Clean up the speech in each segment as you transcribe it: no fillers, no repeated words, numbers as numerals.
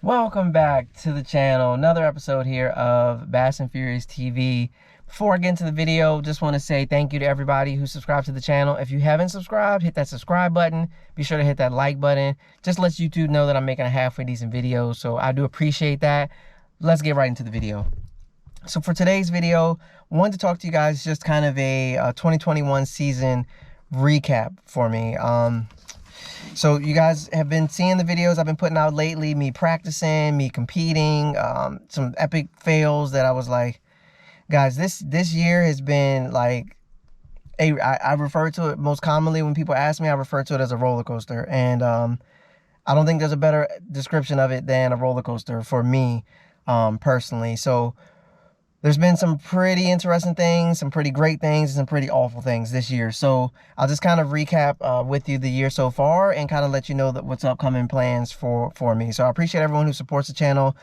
Welcome back to the channel. Another episode here of Bass and Furious TV. Before I get into the video, just want to say thank you to everybody who subscribed to the channel. If you haven't subscribed, hit that subscribe button. Be sure to hit that like button. Just lets YouTube know that I'm making a halfway decent video, so I do appreciate that. Let's get right into the video. So for today's video, I wanted to talk to you guys just kind of a 2021 season recap for me. So you guys have been seeing the videos I've been putting out lately, me practicing, me competing, some epic fails that I was like, guys, this year has been like, I refer to it most commonly when people ask me, I refer to it as a roller coaster. And I don't think there's a better description of it than a roller coaster for me personally. So there's been some pretty interesting things, some pretty great things, and some pretty awful things this year. So I'll just kind of recap with you the year so far and kind of let you know that what's upcoming plans for me. So I appreciate everyone who supports the channel.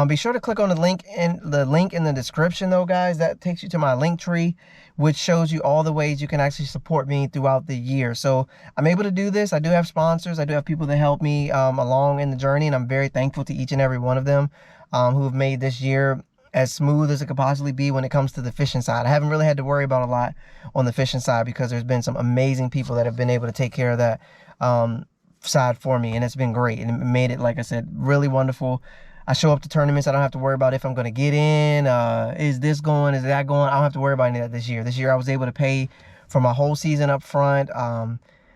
Be sure to click on the link in the description though, guys. That takes you to my link tree, which shows you all the ways you can actually support me throughout the year. So I'm able to do this. I do have sponsors. I do have people that help me along in the journey, and I'm very thankful to each and every one of them who have made this year as smooth as it could possibly be when it comes to the fishing side. I haven't really had to worry about a lot on the fishing side because there's been some amazing people that have been able to take care of that side for me, and it's been great, and it made it, like I said, really wonderful. I show up to tournaments. I don't have to worry about if I'm going to get in, is this going, is that going. I don't have to worry about any of that this year. This year I was able to pay for my whole season up front.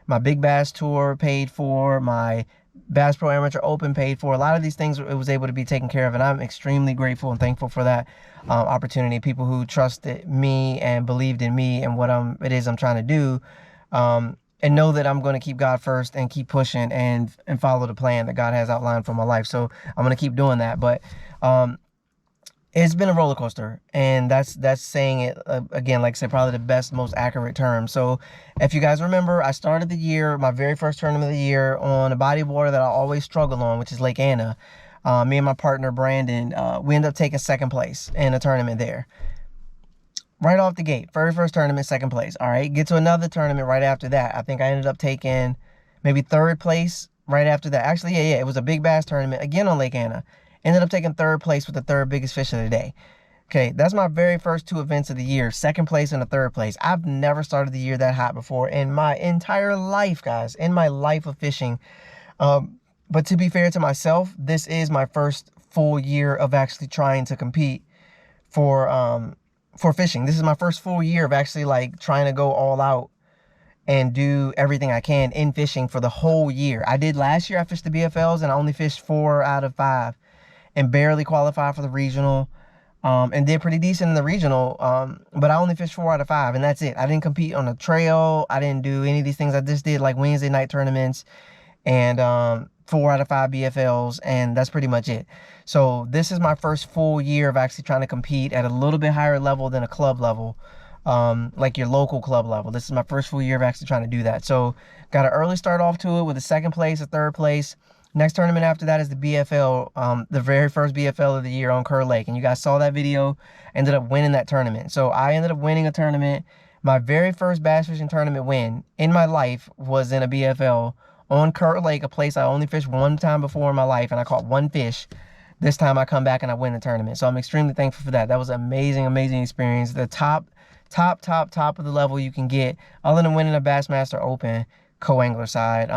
My Big Bass Tour paid for, my Bass Pro Amateur Open paid for. A lot of these things it was able to be taken care of, and I'm extremely grateful and thankful for that opportunity. People who trusted me and believed in me and what it is I'm trying to do, and know that I'm going to keep God first and keep pushing and follow the plan that God has outlined for my life. So I'm going to keep doing that. But it's been a roller coaster, and that's saying it again, like I said, probably the best, most accurate term. So if you guys remember, I started the year, my very first tournament of the year, on a body of water that I always struggle on, which is Lake Anna. Me and my partner Brandon, we ended up taking second place in a tournament there. Right off the gate, very first tournament, second place. All right, get to another tournament right after that. I think I ended up taking maybe third place right after that. Actually, yeah, it was a big bass tournament again on Lake Anna. Ended up taking third place with the third biggest fish of the day. Okay, that's my very first two events of the year, second place and a third place. I've never started the year that hot before in my entire life, guys, in my life of fishing. But to be fair to myself, this is my first full year of actually trying to compete for fishing. This is my first full year of actually like trying to go all out and do everything I can in fishing for the whole year. I did last year, I fished the BFLs and I only fished 4 out of 5 and barely qualified for the regional, and did pretty decent in the regional, but I only fished 4 out of 5, and that's it. I didn't compete on a trail. I didn't do any of these things. I just did like Wednesday night tournaments and 4 out of 5 BFLs, and that's pretty much it. So this is my first full year of actually trying to compete at a little bit higher level than a club level, like your local club level. This is my first full year of actually trying to do that. So got an early start off to it with a second place, a third place. Next tournament after that is the BFL, the very first BFL of the year on Kerr Lake. And you guys saw that video, ended up winning that tournament. So I ended up winning a tournament. My very first bass fishing tournament win in my life was in a BFL on Kerr Lake, a place I only fished one time before in my life, and I caught one fish. This time I come back and I win the tournament. So I'm extremely thankful for that. That was an amazing, amazing experience. The top of the level you can get, other than winning a Bassmaster Open co-angler side.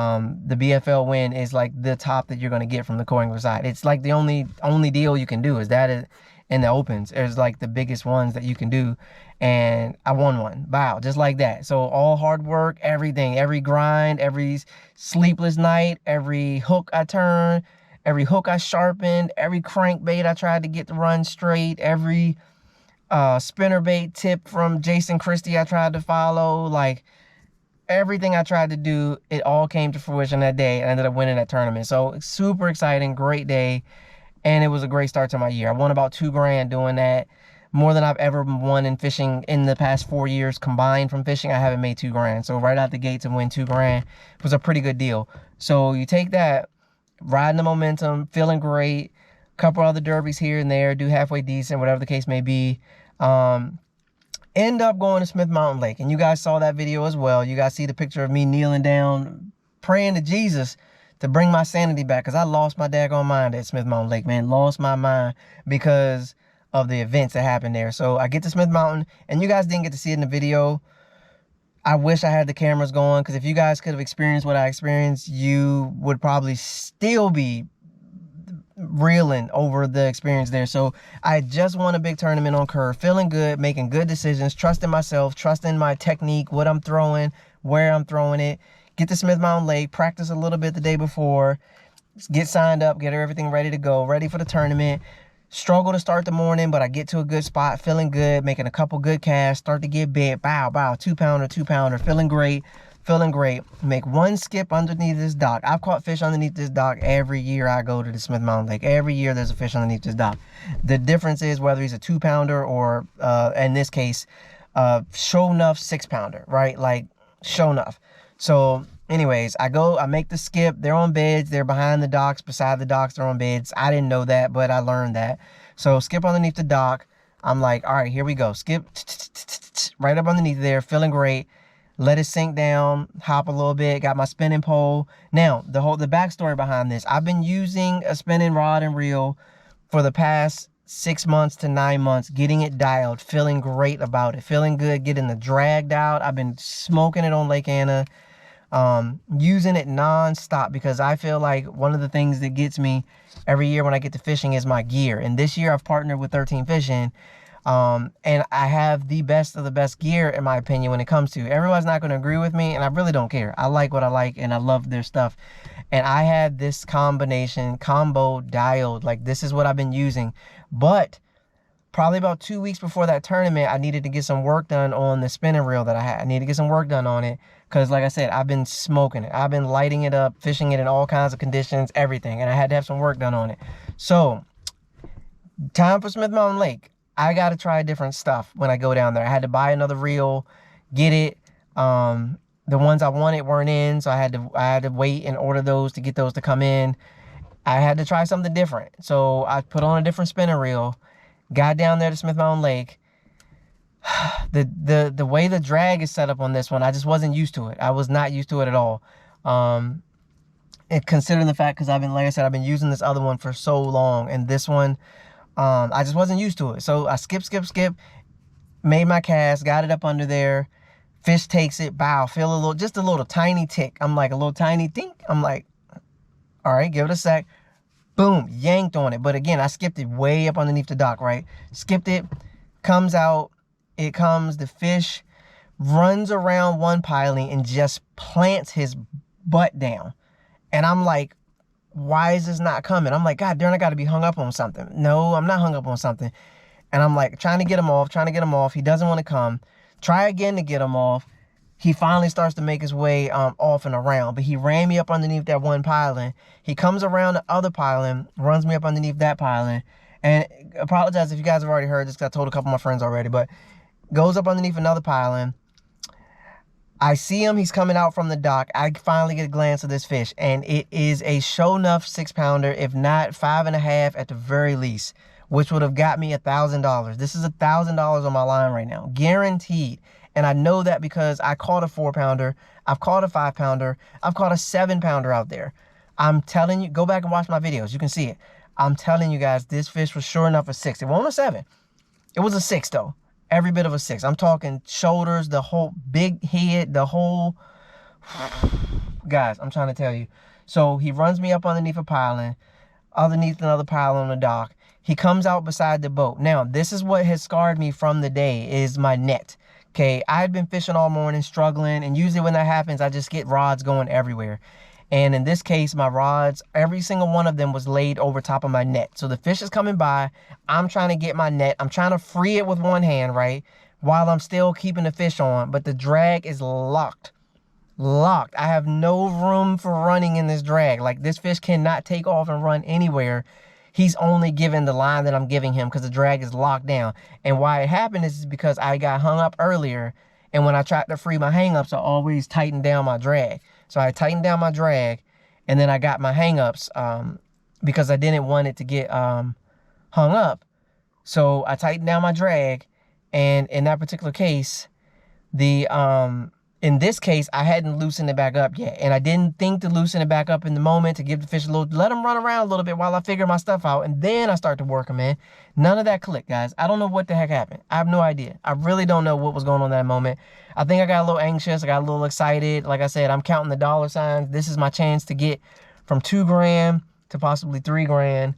The BFL win is like the top that you're going to get from the co-angler side. It's like the only deal you can do is that in the opens. It's like the biggest ones that you can do, and I won one. Wow, just like that. So all hard work, everything, every grind, every sleepless night, every hook I turned, every hook I sharpened, every crankbait I tried to get to run straight, every spinnerbait tip from Jason Christie I tried to follow, like everything I tried to do, it all came to fruition that day. I ended up winning that tournament. So super exciting, great day. And it was a great start to my year. I won about $2 grand doing that. More than I've ever won in fishing in the past 4 years combined from fishing. I haven't made $2 grand. So right out the gate to win $2 grand was a pretty good deal. So you take that, riding the momentum, feeling great, a couple other derbies here and there, do halfway decent, whatever the case may be. End up going to Smith Mountain Lake, and you guys saw that video as well. You guys see the picture of me kneeling down, praying to Jesus to bring my sanity back, because I lost my daggone mind at Smith Mountain Lake, man. Lost my mind because of the events that happened there. So I get to Smith Mountain, and you guys didn't get to see it in the video. I wish I had the cameras going, because if you guys could have experienced what I experienced, you would probably still be reeling over the experience there. So I just won a big tournament on curve, feeling good, making good decisions, trusting myself, trusting my technique, what I'm throwing, where I'm throwing it. Get to Smith Mountain Lake, practice a little bit the day before, get signed up, get everything ready to go, ready for the tournament. Struggle to start the morning, but I get to a good spot, feeling good, making a couple good casts, start to get big, bow, 2-pounder, feeling great. Make one skip underneath this dock. I've caught fish underneath this dock every year I go to the Smith Mountain Lake. Every year there's a fish underneath this dock. The difference is whether he's a 2-pounder or, in this case, show enough 6-pounder, right? Like, show enough. So anyways, I make the skip. They're on beds. They're behind the docks, beside the docks. They're on beds. I didn't know that, but I learned that. So skip underneath the dock. I'm like, all right, here we go. Skip right up underneath there, feeling great. Let it sink down, hop a little bit, got my spinning pole. Now, the backstory behind this, I've been using a spinning rod and reel for the past 6 months to 9 months, getting it dialed, feeling great about it, feeling good, getting the drag out. I've been smoking it on Lake Anna, using it non-stop, because I feel like one of the things that gets me every year when I get to fishing is my gear. And this year I've partnered with 13 Fishing. And I have the best of the best gear, in my opinion, when it comes to. Everyone's not going to agree with me, and I really don't care. I like what I like, and I love their stuff. And I had this combo dialed. Like, this is what I've been using. But probably about 2 weeks before that tournament, I needed to get some work done on the spinning reel that I had. I need to get some work done on it, because like I said, I've been smoking it. I've been lighting it up, fishing it in all kinds of conditions, everything. And I had to have some work done on it. So, time for Smith Mountain Lake. I got to try different stuff when I go down there. I had to buy another reel, get it. The ones I wanted weren't in, so I had to wait and order those to get those to come in. I had to try something different. So I put on a different spinning reel, got down there to Smith Mountain Lake. The way the drag is set up on this one, I just wasn't used to it. I was not used to it at all. And considering the fact, because like I said, I've been using this other one for so long, and this one, I just wasn't used to it. So I skip, made my cast, got it up under there. Fish takes it, bow, feel just a little tiny tick. I'm like, a little tiny tink. I'm like, all right, give it a sec. Boom, yanked on it. But again, I skipped it way up underneath the dock, right? Skipped it, comes out, the fish runs around one piling and just plants his butt down. And I'm like, why is this not coming? I'm like, God darn, I got to be hung up on something. No, I'm not hung up on something. And I'm like, trying to get him off. He doesn't want to come. Try again to get him off. He finally starts to make his way off and around. But he ran me up underneath that one piling. He comes around the other piling, runs me up underneath that piling. And apologize if you guys have already heard this, because I told a couple of my friends already. But goes up underneath another piling. I see him, he's coming out from the dock. I finally get a glance of this fish, and it is a show enough 6-pounder, if not 5.5 at the very least, which would have got me $1,000. This is $1,000 on my line right now, guaranteed. And I know that because I caught a 4-pounder, I've caught a 5-pounder, I've caught a 7-pounder out there. I'm telling you, go back and watch my videos, you can see it. I'm telling you guys, this fish was sure enough a 6. It wasn't a 7. It was a 6 though. Every bit of a 6. I'm talking shoulders, the whole big head, the whole... Guys, I'm trying to tell you. So he runs me up underneath a piling, underneath another pile on the dock. He comes out beside the boat. Now, this is what has scarred me from the day, is my net. Okay, I had been fishing all morning, struggling, and usually when that happens, I just get rods going everywhere. And in this case, my rods, every single one of them was laid over top of my net. So the fish is coming by. I'm trying to get my net. I'm trying to free it with one hand, right? While I'm still keeping the fish on. But the drag is locked. Locked. I have no room for running in this drag. Like, this fish cannot take off and run anywhere. He's only given the line that I'm giving him because the drag is locked down. And why it happened is because I got hung up earlier. And when I tried to free my hang-ups, I always tightened down my drag. So I tightened down my drag, and then I got my hang-ups because I didn't want it to get hung up. So I tightened down my drag, and in that particular case, the In this case, I hadn't loosened it back up yet. And I didn't think to loosen it back up in the moment to give the fish a little, let them run around a little bit while I figure my stuff out. And then I start to work them in. None of that clicked, guys. I don't know what the heck happened. I have no idea. I really don't know what was going on in that moment. I think I got a little anxious. I got a little excited. Like I said, I'm counting the dollar signs. This is my chance to get from 2 grand to possibly 3 grand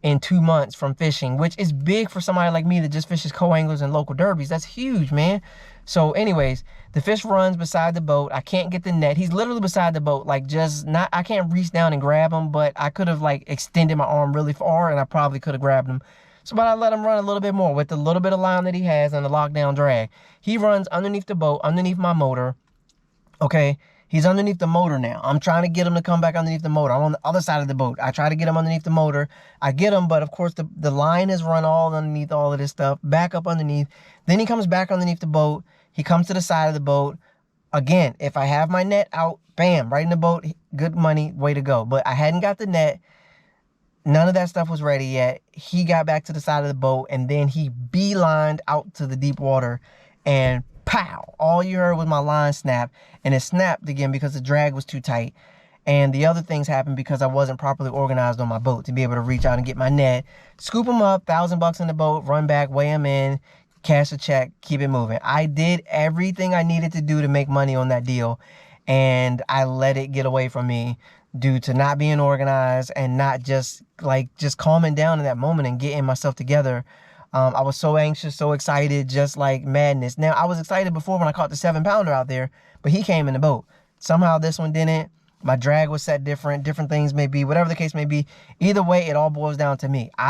in 2 months from fishing, which is big for somebody like me that just fishes co-anglers and local derbies. That's huge, man. So anyways, the fish runs beside the boat. I can't get the net. He's literally beside the boat, like just not, I can't reach down and grab him, but I could have like extended my arm really far and I probably could have grabbed him. So but I let him run a little bit more with the little bit of line that he has and the lockdown drag. He runs underneath the boat, underneath my motor. Okay, he's underneath the motor now. I'm trying to get him to come back underneath the motor. I'm on the other side of the boat. I try to get him underneath the motor. I get him, but of course the line has run all underneath all of this stuff, back up underneath. Then he comes back underneath the boat. He comes to the side of the boat. Again, if I have my net out, bam, right in the boat, good money, way to go. But I hadn't got the net. None of that stuff was ready yet. He got back to the side of the boat, and then he beelined out to the deep water, and pow, all you heard was my line snap, and it snapped again because the drag was too tight. And the other things happened because I wasn't properly organized on my boat to be able to reach out and get my net, scoop them up, $1,000 in the boat, run back, weigh them in, cash a check, keep it moving. I did everything I needed to do to make money on that deal, and I let it get away from me due to not being organized and not just calming down in that moment and getting myself together. I was so anxious, so excited, just like madness. Now, I was excited before when I caught the 7-pounder out there, but he came in the boat. Somehow this one didn't. My drag was set different things may be, whatever the case may be. Either way, it all boils down to me.